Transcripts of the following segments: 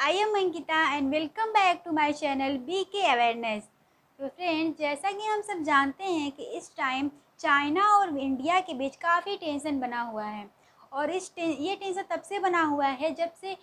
I am Ankita and welcome back to my channel BK Awareness। तो friends, जैसा कि हम सब जानते हैं कि इस टाइम चाइना और इंडिया के बीच काफ़ी टेंशन बना हुआ है। और ये टेंशन तब से बना हुआ है जब से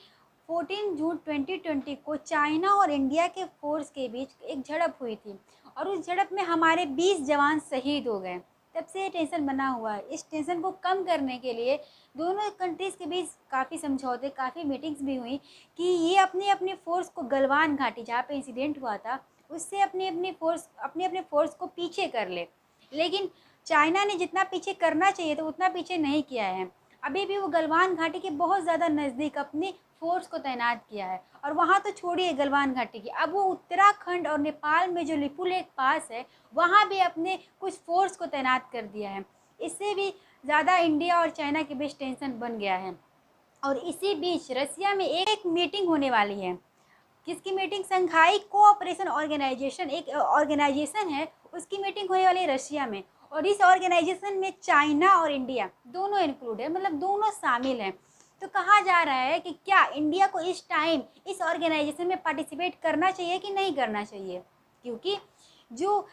14 जून 2020 को चाइना और इंडिया के फोर्स के बीच एक झड़प हुई थी और उस झड़प में हमारे 20 जवान शहीद हो गए। तब से ये टेंशन बना हुआ है। इस टेंशन को कम करने के लिए दोनों कंट्रीज़ के बीच काफ़ी समझौते, काफ़ी मीटिंग्स भी हुई कि ये अपने अपने फोर्स को गलवान घाटी जहाँ पे इंसिडेंट हुआ था उससे अपने अपने फोर्स को पीछे कर ले। लेकिन चाइना ने जितना पीछे करना चाहिए था उतना पीछे नहीं किया है। अभी भी वो गलवान घाटी के बहुत ज़्यादा नज़दीक अपने फोर्स को तैनात किया है। और वहाँ तो छोड़िए गलवान घाटी की, अब वो उत्तराखंड और नेपाल में जो लिपुलेख पास है वहाँ भी अपने कुछ फोर्स को तैनात कर दिया है। इससे भी ज़्यादा इंडिया और चाइना के बीच टेंशन बन गया है। और इसी बीच रसिया में एक मीटिंग होने वाली है। किसकी मीटिंग? शंघाई कोऑपरेशन ऑर्गेनाइजेशन, एक ऑर्गेनाइजेशन है, उसकी मीटिंग होने वाली है रशिया में। और इस ऑर्गेनाइजेशन में चाइना और इंडिया दोनों इंक्लूड है, मतलब दोनों शामिल हैं। तो कहा जा रहा है कि क्या इंडिया को इस टाइम इस ऑर्गेनाइजेशन में पार्टिसिपेट करना चाहिए कि नहीं करना चाहिए, क्योंकि जो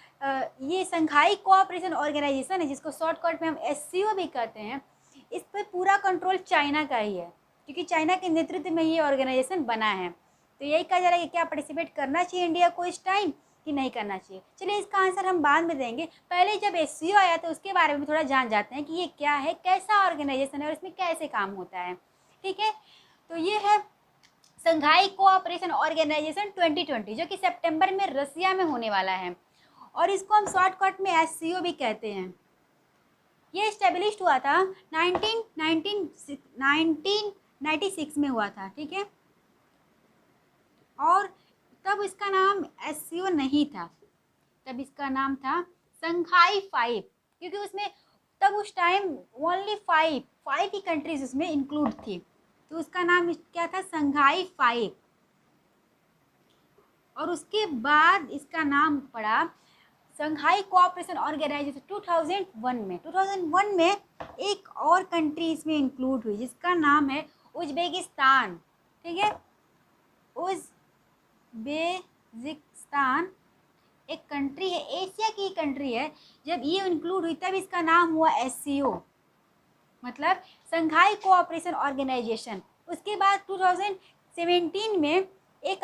ये शंघाई कोऑपरेशन ऑर्गेनाइजेशन है जिसको शॉर्टकट में हम एससीओ भी कहते हैं, इस पर पूरा कंट्रोल चाइना का ही है, क्योंकि चाइना के नेतृत्व में ये ऑर्गेनाइजेशन बना है। तो यही कहा जा रहा है कि क्या पार्टिसिपेट करना चाहिए इंडिया को इस टाइम कि नहीं करना चाहिए। चलिए इसका आंसर हम बाद में देंगे, पहले जब एससीओ आया तो उसके बारे में थोड़ा जान जाते हैं कि ये क्या है, कैसा ऑर्गेनाइजेशन है और इसमें कैसे काम होता है। ठीक है, तो ये है शंघाई कोऑपरेशन ऑर्गेनाइजेशन 2020 जो कि सितंबर में रसिया में होने वाला है। और इसको हम शॉर्टकट में एससीओ भी कहते हैं। ये इस्टेब्लिश्ड हुआ था 1996 में हुआ था। ठीक है, और तब इसका नाम एससीओ नहीं था, तब इसका नाम था शंघाई 5, क्योंकि उसमें तब उस टाइम ओनली फाइव ही कंट्रीज उसमें इंक्लूड थी, तो उसका नाम क्या था? शंघाई 5। और उसके बाद इसका नाम पड़ा शंघाई कोऑपरेशन ऑर्गेनाइजेशन 2001 में एक और कंट्री इसमें इंक्लूड हुई जिसका नाम है उज्बेकिस्तान। ठीक है, उज्बेकिस्तान एक कंट्री है, एशिया की कंट्री है। जब ये इंक्लूड हुई तब इसका नाम हुआ एससीओ, मतलब शंघाई कोऑपरेशन ऑर्गेनाइजेशन। उसके बाद 2017 में एक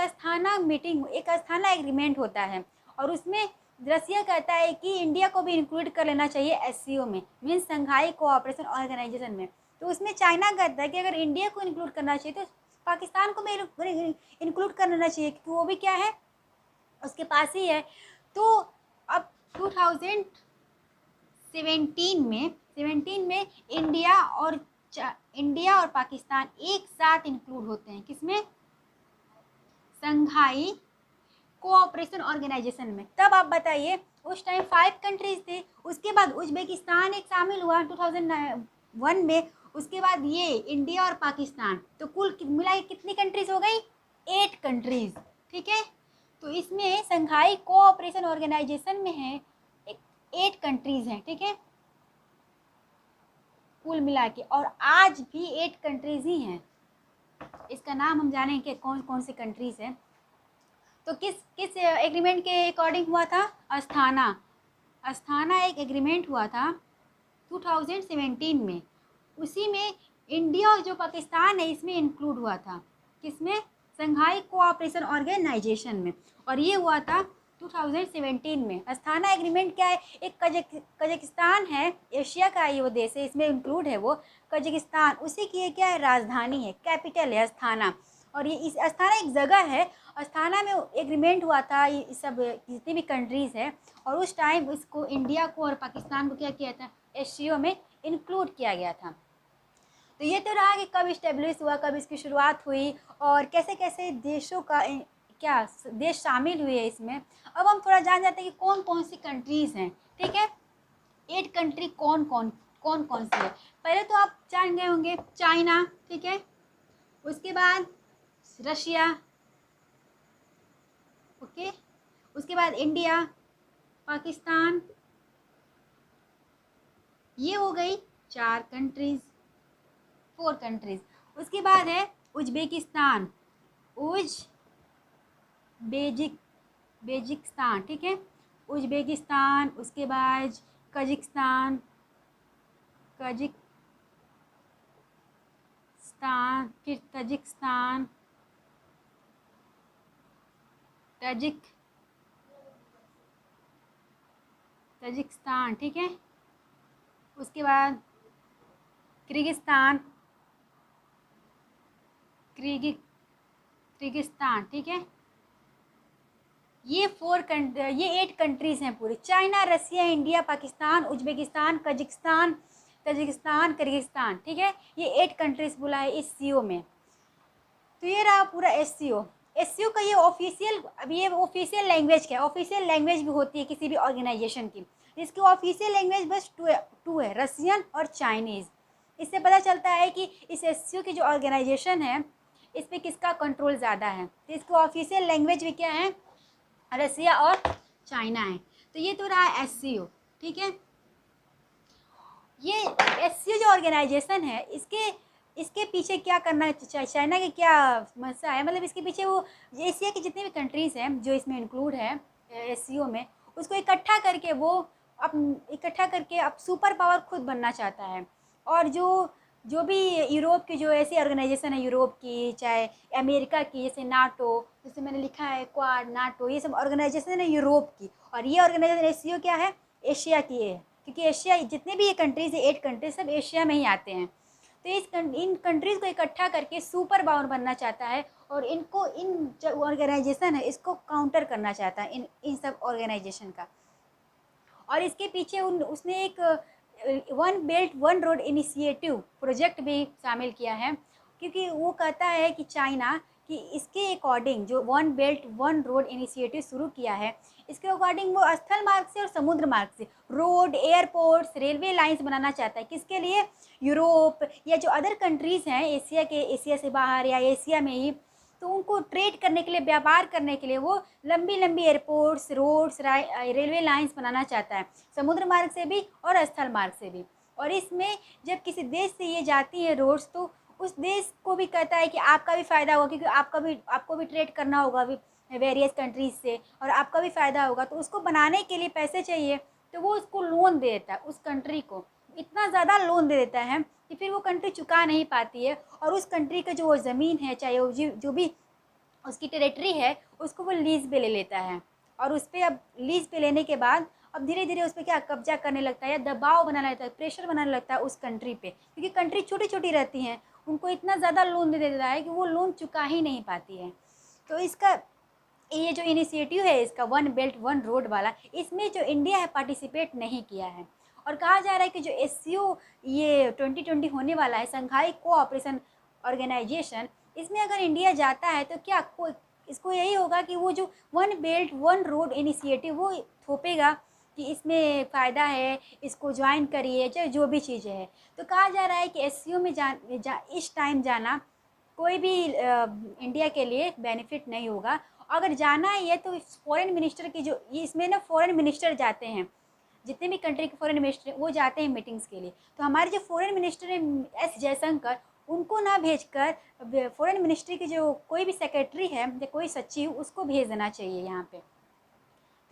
अस्थाना एग्रीमेंट होता है और उसमें रसिया कहता है कि इंडिया को भी इंक्लूड कर लेना चाहिए एससीओ में, मीन्स शंघाई कोऑपरेशन ऑर्गेनाइजेशन में। तो उसमें चाइना कहता है कि अगर इंडिया को इंक्लूड करना चाहिए तो पाकिस्तान को भी इंक्लूड कर लेना चाहिए, क्योंकि वो भी क्या है, उसके पास ही है। तो अब 2017 में इंडिया और पाकिस्तान एक साथ इंक्लूड होते हैं, किसमें? शंघाई कोऑपरेशन ऑर्गेनाइजेशन में। तब आप बताइए, उस टाइम 5 कंट्रीज थे, उसके बाद उज्बेकिस्तान एक शामिल हुआ 2001 में, उसके बाद ये इंडिया और पाकिस्तान, तो कुल मिला के कितनी कंट्रीज हो गई? 8 कंट्रीज। ठीक है, तो इसमें शंघाई कोऑपरेशन ऑर्गेनाइजेशन में है 8 कंट्रीज हैं। ठीक है, कुल मिला के, और आज भी 8 कंट्रीज ही हैं। इसका नाम हम जानेंगे कि कौन कौन सी कंट्रीज हैं। तो किस किस एग्रीमेंट के अकॉर्डिंग हुआ था? अस्थाना एक एग्रीमेंट हुआ था 2017 में। उसी में इंडिया और जो पाकिस्तान है इसमें इंक्लूड हुआ था, किसमें? शंघाई कोऑपरेशन ऑर्गेनाइजेशन में। और ये हुआ था 2017 में। अस्थाना एग्रीमेंट क्या है? एक कजाकिस्तान है, एशिया का ये वो देश है, इसमें इंक्लूड है वो कजाकिस्तान। उसी की ये क्या है? राजधानी है, कैपिटल है अस्थाना। और ये इस अस्थाना एक जगह है, अस्थाना में एग्रीमेंट हुआ था ये सब जितनी भी कंट्रीज़ है। और उस टाइम इसको इंडिया को और पाकिस्तान को क्या किया था? एससीओ में इंक्लूड किया गया था। तो ये तो रहा कि कब इस्टेब्लिश हुआ, कब इसकी शुरुआत हुई और कैसे कैसे देशों का क्या देश शामिल हुए इसमें। अब हम थोड़ा जान जाते हैं कि कौन कौन सी कंट्रीज़ हैं। ठीक है, 8 कंट्री कौन कौन सी है। पहले तो आप जान गए होंगे चाइना। ठीक है, उसके बाद रशिया, ओके, उसके बाद इंडिया, पाकिस्तान, ये हो गई 4 कंट्रीज। उसके बाद है उज्बेकिस्तान, उज बेजिक बेजिकिस्तान, ठीक है, उज्बेकिस्तान, उसके बाद कजिकिस्तान, फिर तजिकिस्तान, तजिकिस्तान, ठीक है, उसके बाद किर्गिस्तान, किर्गिस्तान, ठीक है। ये 8 कंट्रीज़ हैं पूरी, China, Russia, India, Pakistan, Uzbekistan, Kazakhstan, Tajikistan, Kyrgyzstan, ठीक है। ये 8 कंट्रीज़ बोला है इस सीओ में। तो ये रहा पूरा एससीओ। एससीओ का ये ऑफिशियल लैंग्वेज क्या है? ऑफिशियल लैंग्वेज भी होती है किसी भी ऑर्गेनाइजेशन की। इसकी ऑफिशियल लैंग्वेज बस टू है, रसियन और चाइनीज़। इससे पता चलता है कि इस एससीओ की जो ऑर्गेनाइजेशन है इस पर किसका कंट्रोल ज़्यादा है। तो इसकी ऑफिशियल लैंग्वेज भी क्या है? रसिया और चाइना है। तो ये तो रहा एससीओ, ठीक है। ये एससीओ जो ऑर्गेनाइजेशन है इसके पीछे क्या करना है, चाइना के क्या मसला है, मतलब इसके पीछे वो एशिया की जितनी भी कंट्रीज़ हैं जो इसमें इंक्लूड है एससीओ में, उसको इकट्ठा करके अब सुपर पावर खुद बनना चाहता है। और जो भी यूरोप की जो ऐसी ऑर्गेनाइजेशन है, यूरोप की चाहे अमेरिका की, जैसे नाटो, जैसे मैंने लिखा है क्वाड, नाटो, ये सब ऑर्गेनाइजेशन है यूरोप की। और ये ऑर्गेनाइजेशन एससीओ क्या है? एशिया की है, क्योंकि एशिया जितने भी ये कंट्रीज़ है 8 कंट्रीज सब एशिया में ही आते हैं। तो इन कंट्रीज़ को इकट्ठा करके सुपर पावर बनना चाहता है और इन जो ऑर्गेनाइजेशन है इसको काउंटर करना चाहता है इन सब ऑर्गेनाइजेशन का। और इसके पीछे उसने एक one belt one road initiative project भी शामिल किया है, क्योंकि वो कहता है कि चाइना कि इसके अकॉर्डिंग जो one belt one road initiative शुरू किया है, इसके अकॉर्डिंग वो स्थल मार्ग से और समुद्र मार्ग से रोड, एयरपोर्ट्स, रेलवे लाइंस बनाना चाहता है। किसके लिए? यूरोप या जो अदर कंट्रीज़ हैं एशिया से बाहर या एशिया में ही, तो उनको ट्रेड करने के लिए, व्यापार करने के लिए वो लंबी लंबी एयरपोर्ट्स, रोड्स, रेलवे लाइंस बनाना चाहता है, समुद्र मार्ग से भी और स्थल मार्ग से भी। और इसमें जब किसी देश से ये जाती है रोड्स, तो उस देश को भी कहता है कि आपका भी फ़ायदा होगा, क्योंकि आपको भी ट्रेड करना होगा वेरियस कंट्रीज से, और आपका भी फ़ायदा होगा। तो उसको बनाने के लिए पैसे चाहिए, तो वो उसको लोन दे देता है, उस कंट्री को इतना ज़्यादा लोन दे देता है कि फिर वो कंट्री चुका नहीं पाती है, और उस कंट्री का जो वो ज़मीन है, चाहे वो जो भी उसकी टेरिटरी है, उसको वो लीज़ पे ले लेता है। और उस पर अब लीज़ पे लेने के बाद अब धीरे धीरे उस पर क्या कब्जा करने लगता है, या दबाव बनाने लगता है, प्रेशर बनाने लगता है उस कंट्री पे, क्योंकि कंट्री छोटी छोटी रहती हैं, उनको इतना ज़्यादा लोन दे देता है कि वो लोन चुका ही नहीं पाती है। तो इसका ये जो इनिशिएटिव है इसका वन बेल्ट वन रोड वाला, इसमें जो इंडिया है पार्टिसिपेट नहीं किया है। और कहा जा रहा है कि जो एससीओ ये 2020 होने वाला है, शंघाई कोऑपरेशन ऑर्गेनाइजेशन, इसमें अगर इंडिया जाता है तो क्या इसको यही होगा कि वो जो one belt one road initiative वो थोपेगा कि इसमें फ़ायदा है, इसको ज्वाइन करिए, चाहे जो भी चीज़ें हैं। तो कहा जा रहा है कि एससीओ में इस टाइम जाना कोई भी इंडिया के लिए बेनिफिट नहीं होगा। अगर जाना है ये तो फॉरेन मिनिस्टर की जो इसमें ना फॉरेन मिनिस्टर जाते हैं, जितने भी कंट्री के फॉरेन मिनिस्टर वो जाते हैं मीटिंग्स के लिए। तो हमारे जो फॉरेन मिनिस्टर हैं एस जयशंकर, उनको ना भेजकर फॉरेन मिनिस्ट्री के जो कोई भी सेक्रेटरी है या कोई सचिव, उसको भेज देना चाहिए यहाँ पे।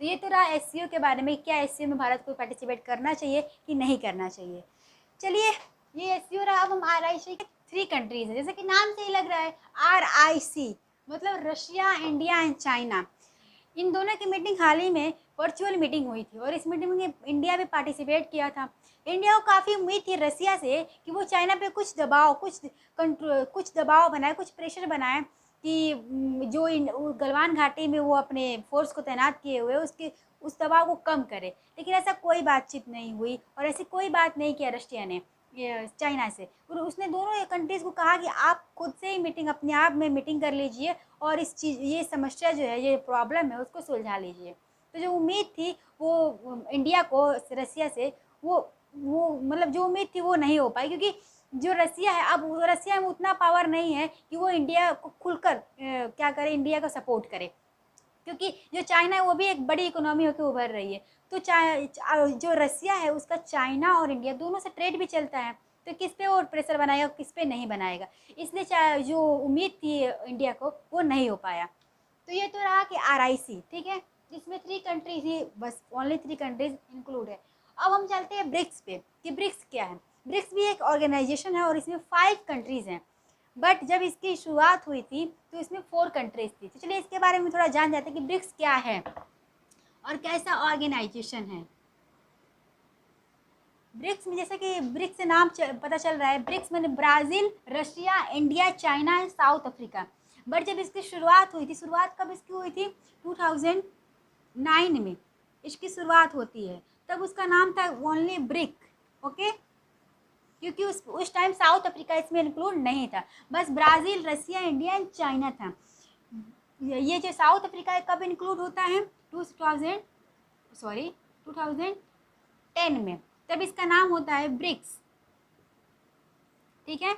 तो ये तो रहा एससीओ के बारे में, क्या एससीओ में भारत को पार्टिसिपेट करना चाहिए कि नहीं करना चाहिए। चलिए, ये एससीओ रहा। अब हम RIC के 3 कंट्रीज़ हैं, जैसे कि नाम से ही लग रहा है RIC, मतलब रशिया, इंडिया एंड चाइना। इन दोनों की मीटिंग हाल ही में वर्चुअल मीटिंग हुई थी, और इस मीटिंग में इंडिया भी पार्टिसिपेट किया था। इंडिया को काफ़ी उम्मीद थी रसिया से कि वो चाइना पे कुछ दबाव बनाए, कुछ प्रेशर बनाए कि जो गलवान घाटी में वो अपने फोर्स को तैनात किए हुए उस दबाव को कम करे। लेकिन ऐसा कोई बातचीत नहीं हुई, और ऐसी कोई बात नहीं किया रशिया ने चाइना से। उसने दोनों कंट्रीज़ को कहा कि आप खुद से ही मीटिंग, अपने आप में मीटिंग कर लीजिए और ये समस्या जो है, ये प्रॉब्लम है, उसको सुलझा लीजिए। तो जो उम्मीद थी वो इंडिया को रसिया से, वो मतलब जो उम्मीद थी वो नहीं हो पाई, क्योंकि जो रसिया है, अब रसिया में उतना पावर नहीं है कि वो इंडिया को खुलकर क्या करे, इंडिया को सपोर्ट करे, क्योंकि जो चाइना है वो भी एक बड़ी इकोनॉमी होकर उभर रही है। तो जो रसिया है उसका चाइना और इंडिया दोनों से ट्रेड भी चलता है। तो किस पे और प्रेशर बनाएगा, किस पे नहीं बनाएगा। इसलिए चाहे जो उम्मीद थी इंडिया को वो नहीं हो पाया। तो ये तो रहा कि RIC, ठीक है, इसमें 3 कंट्रीज ही, बस ओनली 3 कंट्रीज इंक्लूड है। अब हम चलते हैं ब्रिक्स पे कि ब्रिक्स क्या है। ब्रिक्स भी एक ऑर्गेनाइजेशन है और इसमें 5 कंट्रीज़ हैं, बट जब इसकी शुरुआत हुई थी तो इसमें 4 कंट्रीज थी। तो चलिए इसके बारे में थोड़ा जान जाते हैं कि ब्रिक्स क्या है और कैसा ऑर्गेनाइजेशन है। ब्रिक्स में जैसे कि ब्रिक्स से नाम पता चल रहा है, ब्रिक्स में Brazil, Russia, India, China and south Africa. But जब इसकी शुरुआत हुई थी, शुरुआत कब इसकी हुई थी, 2009 में इसकी शुरुआत होती है। तब उसका नाम था ओनली ब्रिक, ओके, क्योंकि उस टाइम साउथ अफ्रीका इसमें इंक्लूड नहीं था, बस Brazil, Russia, India and China था। ये जो साउथ अफ्रीका है कब इंक्लूड होता है, 2010 में, तब इसका नाम होता है ब्रिक्स, ठीक है।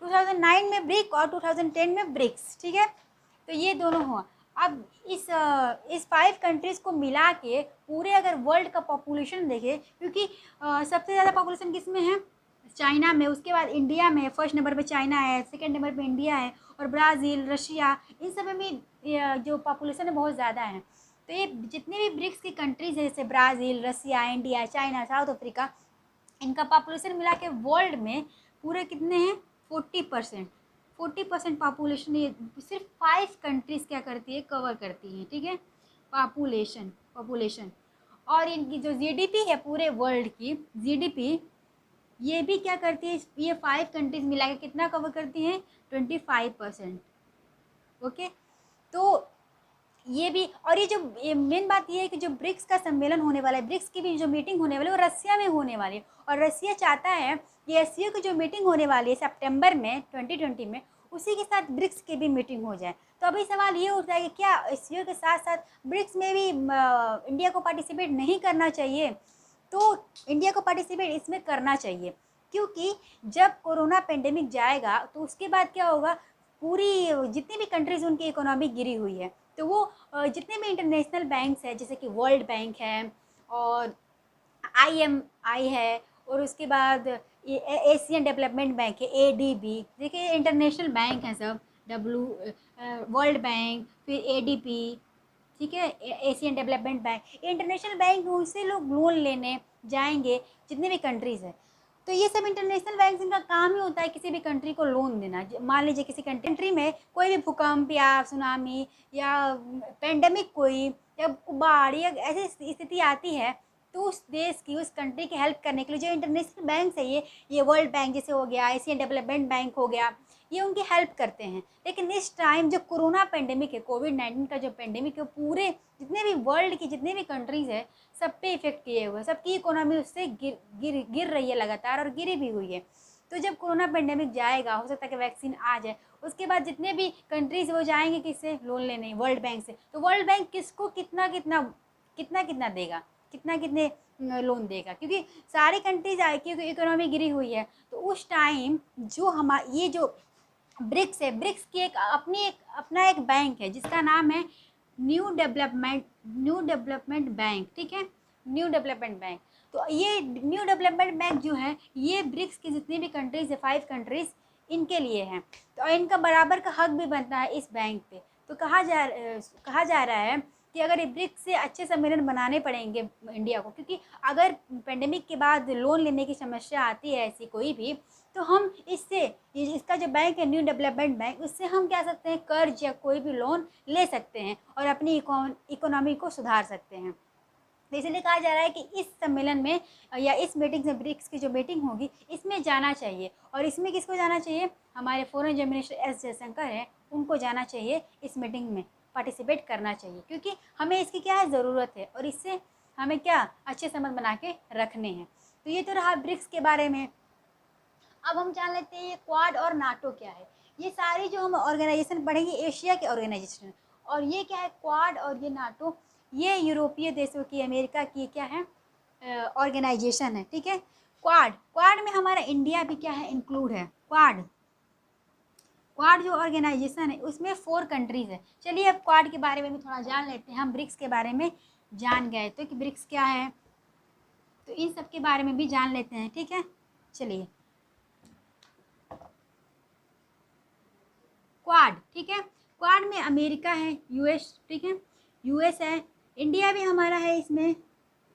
2009 में ब्रिक और 2010 में ब्रिक्स, ठीक है। तो ये दोनों हुआ। अब इस 5 कंट्रीज़ को मिला के पूरे अगर वर्ल्ड का पॉपुलेशन देखें, क्योंकि सबसे ज़्यादा पॉपुलेशन किस में है, चाइना में, उसके बाद इंडिया में, फर्स्ट नंबर पे चाइना है, सेकंड नंबर पे इंडिया है, और ब्राज़ील, रशिया, इन सब में जो पॉपुलेशन है बहुत ज़्यादा है। तो ये जितने भी ब्रिक्स की कंट्रीज़ है, जैसे Brazil, Russia, India, China, south Africa, इनका पॉपुलेशन मिला के वर्ल्ड में पूरे कितने हैं, 40% पॉपुलेशन ये सिर्फ 5 कंट्रीज़ क्या करती है, कवर करती हैं, ठीक है, पॉपुलेशन। और इनकी जो GDP है पूरे वर्ल्ड की GDP, ये भी क्या करती है, ये 5 कंट्रीज़ मिला के कितना कवर करती हैं, 25%, ओके। तो ये भी, और ये जो मेन बात ये है कि जो ब्रिक्स का सम्मेलन होने वाला है, ब्रिक्स की भी जो मीटिंग होने वाली है वो रसिया में होने वाली है, और रसिया चाहता है कि SCO की जो मीटिंग होने वाली है सितंबर में 2020 में, उसी के साथ ब्रिक्स की भी मीटिंग हो जाए। तो अभी सवाल ये उठता है कि क्या SCO के साथ साथ ब्रिक्स में भी इंडिया को पार्टिसिपेट नहीं करना चाहिए। तो इंडिया को पार्टिसिपेट इसमें करना चाहिए, क्योंकि जब कोरोना पेंडेमिक जाएगा तो उसके बाद क्या होगा, पूरी जितनी भी कंट्रीज़ उनकी इकोनॉमी गिरी हुई है, तो वो जितने भी इंटरनेशनल बैंक्स हैं, जैसे कि वर्ल्ड बैंक है और IMI है, और उसके बाद एशियन डेवलपमेंट बैंक है ADB, देखिए इंटरनेशनल बैंक हैं सब, वर्ल्ड बैंक, फिर ADB, ठीक है, Asian development bank, international bank, उनसे लोग लोन लेने जाएंगे जितने भी कंट्रीज़ हैं। तो ये सब इंटरनेशनल बैंक, इनका काम ही होता है किसी भी कंट्री को लोन देना। मान लीजिए किसी कंट्री में कोई भी भूकंप या सुनामी या पेंडेमिक कोई या बाढ़ या ऐसी स्थिति आती है, तो उस देश की, उस कंट्री की हेल्प करने के लिए जो इंटरनेशनल बैंक है, ये वर्ल्ड बैंक जैसे हो गया, एशियन डेवलपमेंट बैंक हो गया, ये उनकी हेल्प करते हैं। लेकिन इस टाइम जो कोरोना पेंडेमिक है, कोविड-19 का जो पेंडेमिक है, पूरे जितने भी वर्ल्ड की जितने भी कंट्रीज़ है सब पे इफेक्ट किए हुए, सबकी इकोनॉमी उससे गिर रही है लगातार, और गिरी भी हुई है। तो जब कोरोना पेंडेमिक जाएगा, हो सकता है कि वैक्सीन आ जाए, उसके बाद जितने भी कंट्रीज़ वो जाएंगे किससे, लोन लेने, वर्ल्ड बैंक से। तो वर्ल्ड बैंक किसको कितना कितना देगा, कितने लोन देगा, क्योंकि सारी कंट्रीज आए, क्योंकि इकोनॉमी गिरी हुई है। तो उस टाइम जो ये जो ब्रिक्स है, ब्रिक्स की अपना एक बैंक है जिसका नाम है न्यू डेवलपमेंट बैंक, ठीक है, न्यू डेवलपमेंट बैंक। तो ये न्यू डेवलपमेंट बैंक जो है, ये ब्रिक्स की जितनी भी कंट्रीज है, 5 कंट्रीज, इनके लिए है। तो इनका बराबर का हक भी बनता है इस बैंक पे। तो कहा जा रहा है कि अगर ये ब्रिक्स से अच्छे सम्मेलन बनाने पड़ेंगे इंडिया को, क्योंकि अगर पेंडेमिक के बाद लोन लेने की समस्या आती है ऐसी कोई भी, तो हम इसका जो बैंक है न्यू डेवलपमेंट बैंक, उससे हम क्या सकते हैं, कर्ज या कोई भी लोन ले सकते हैं और अपनी इकोनॉमी को सुधार सकते हैं। तो इसलिए कहा जा रहा है कि इस सम्मेलन में या इस मीटिंग से, ब्रिक्स की जो मीटिंग होगी, इसमें जाना चाहिए। और इसमें किसको जाना चाहिए, हमारे फॉरेन जो मिनिस्टर S जयशंकर हैं, उनको जाना चाहिए, इस मीटिंग में पार्टिसिपेट करना चाहिए, क्योंकि हमें इसकी क्या है, ज़रूरत है, और इससे हमें क्या अच्छे संबंध बना के रखने हैं। तो ये तो रहा ब्रिक्स के बारे में। अब हम जान लेते हैं ये क्वाड और नाटो क्या है। ये सारी जो हम ऑर्गेनाइजेशन पढ़ेंगे, एशिया के ऑर्गेनाइजेशन, और ये क्या है, क्वाड और ये नाटो, ये यूरोपीय देशों की, अमेरिका की क्या है, ऑर्गेनाइजेशन है, ठीक है। क्वाड में हमारा इंडिया भी क्या है, इंक्लूड है। क्वाड जो ऑर्गेनाइजेशन है उसमें 4 कंट्रीज़ है। चलिए अब क्वाड के बारे में भी थोड़ा जान लेते हैं। हम ब्रिक्स के बारे में जान गए तो कि ब्रिक्स क्या है, तो इन सब के बारे में भी जान लेते हैं, ठीक है। चलिए क्वाड, ठीक है। क्वाड में अमेरिका है, यूएस, ठीक है, यूएस है, इंडिया भी हमारा है इसमें,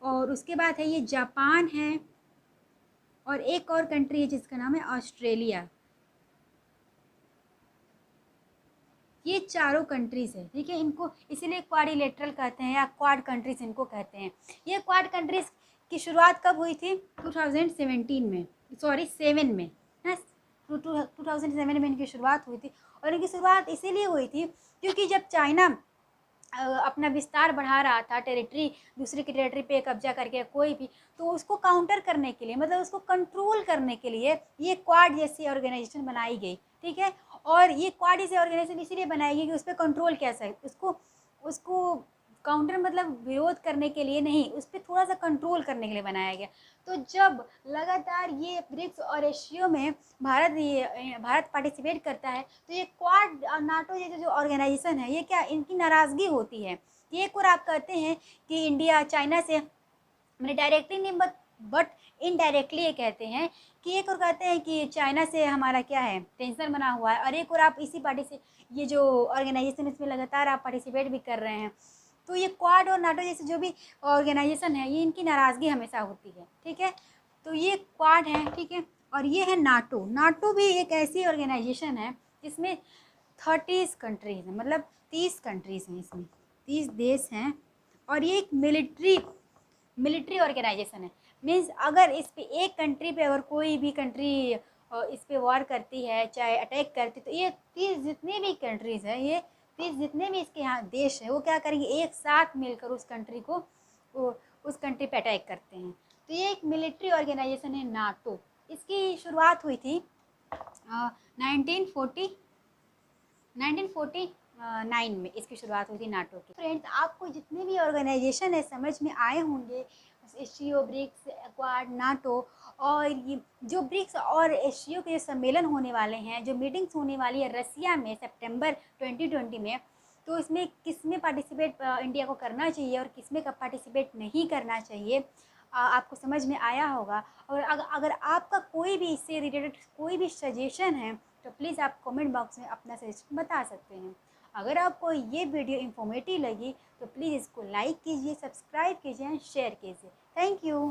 और उसके बाद है ये जापान है, और एक और कंट्री है जिसका नाम है ऑस्ट्रेलिया। ये चारों कंट्रीज़ है, ठीक है। इनको इसीलिए क्वाड्रिलेटरल कहते हैं या क्वाड कंट्रीज़ इनको कहते हैं। ये क्वाड कंट्रीज़ की शुरुआत कब हुई थी? 2017 में, सॉरी 7 में, है 2007 में इनकी शुरुआत हुई थी। और इनकी शुरुआत इसीलिए हुई थी क्योंकि जब चाइना अपना विस्तार बढ़ा रहा था, टेरिटरी, दूसरे की टेरिटरी पे कब्जा करके कोई भी, तो उसको काउंटर करने के लिए, मतलब उसको कंट्रोल करने के लिए ये क्वाड जैसी ऑर्गेनाइजेशन बनाई गई, ठीक है। और ये क्वाड जैसी ऑर्गेनाइजेशन इसीलिए बनाई गई कि उस पर कंट्रोल किया जाए, उसको उसको काउंटर मतलब विरोध करने के लिए नहीं, उस पर थोड़ा सा कंट्रोल करने के लिए बनाया गया। तो जब लगातार ये ब्रिक्स और एशियो में भारत पार्टिसिपेट करता है, तो ये क्वाड नाटो जैसे जो ऑर्गेनाइजेशन है, ये क्या इनकी नाराज़गी होती है। एक और आप कहते हैं कि इंडिया चाइना से, मैंने डायरेक्टली नहीं बट इनडायरेक्टली ये कहते हैं कि, एक और कहते हैं कि चाइना से हमारा क्या है, टेंशन बना हुआ है, और एक और आप इसी पार्टी से, ये जो ऑर्गेनाइजेशन इसमें लगातार आप पार्टिसिपेट भी कर रहे हैं। तो ये क्वाड और नाटो जैसे जो भी ऑर्गेनाइजेशन है, ये इनकी नाराज़गी हमेशा होती है, ठीक है। तो ये क्वाड है, ठीक है। और ये है नाटो। नाटो भी एक ऐसी ऑर्गेनाइजेशन है जिसमें 30 कंट्रीज़ हैं, मतलब 30 कंट्रीज़ हैं, इसमें 30 देश हैं। और ये एक मिलिट्री ऑर्गेनाइजेशन है। मीन्स अगर इस पे एक कंट्री पे अगर कोई भी कंट्री इस पे वॉर करती है, चाहे अटैक करती, तो ये 30 जितने भी कंट्रीज़ हैं, ये 30 जितने भी इसके यहाँ देश हैं, वो क्या करेंगे, एक साथ मिलकर उस कंट्री को, उस कंट्री पे अटैक करते हैं। तो ये एक मिलिट्री ऑर्गेनाइजेशन है नाटो। इसकी शुरुआत हुई थी 1949 में इसकी शुरुआत हुई थी नाटो की। फ्रेंड्स, आपको जितने भी ऑर्गेनाइजेशन है समझ में आए होंगे, एशियो, ब्रिक्स, क्वाड, नाटो, और ये जो ब्रिक्स और एशियो के सम्मेलन होने वाले हैं, जो मीटिंग्स होने वाली है रसिया में सितंबर 2020 में, तो इसमें किस में पार्टिसिपेट इंडिया को करना चाहिए और किस में पार्टिसिपेट नहीं करना चाहिए, आपको समझ में आया होगा। और अगर आपका कोई भी इससे रिलेटेड कोई भी सजेशन है, तो प्लीज़ आप कमेंट बॉक्स में अपना सजेशन बता सकते हैं। अगर आपको ये वीडियो इन्फॉर्मेटिव लगी तो प्लीज़ इसको लाइक कीजिए, सब्सक्राइब कीजिए एंड शेयर कीजिए। Thank you.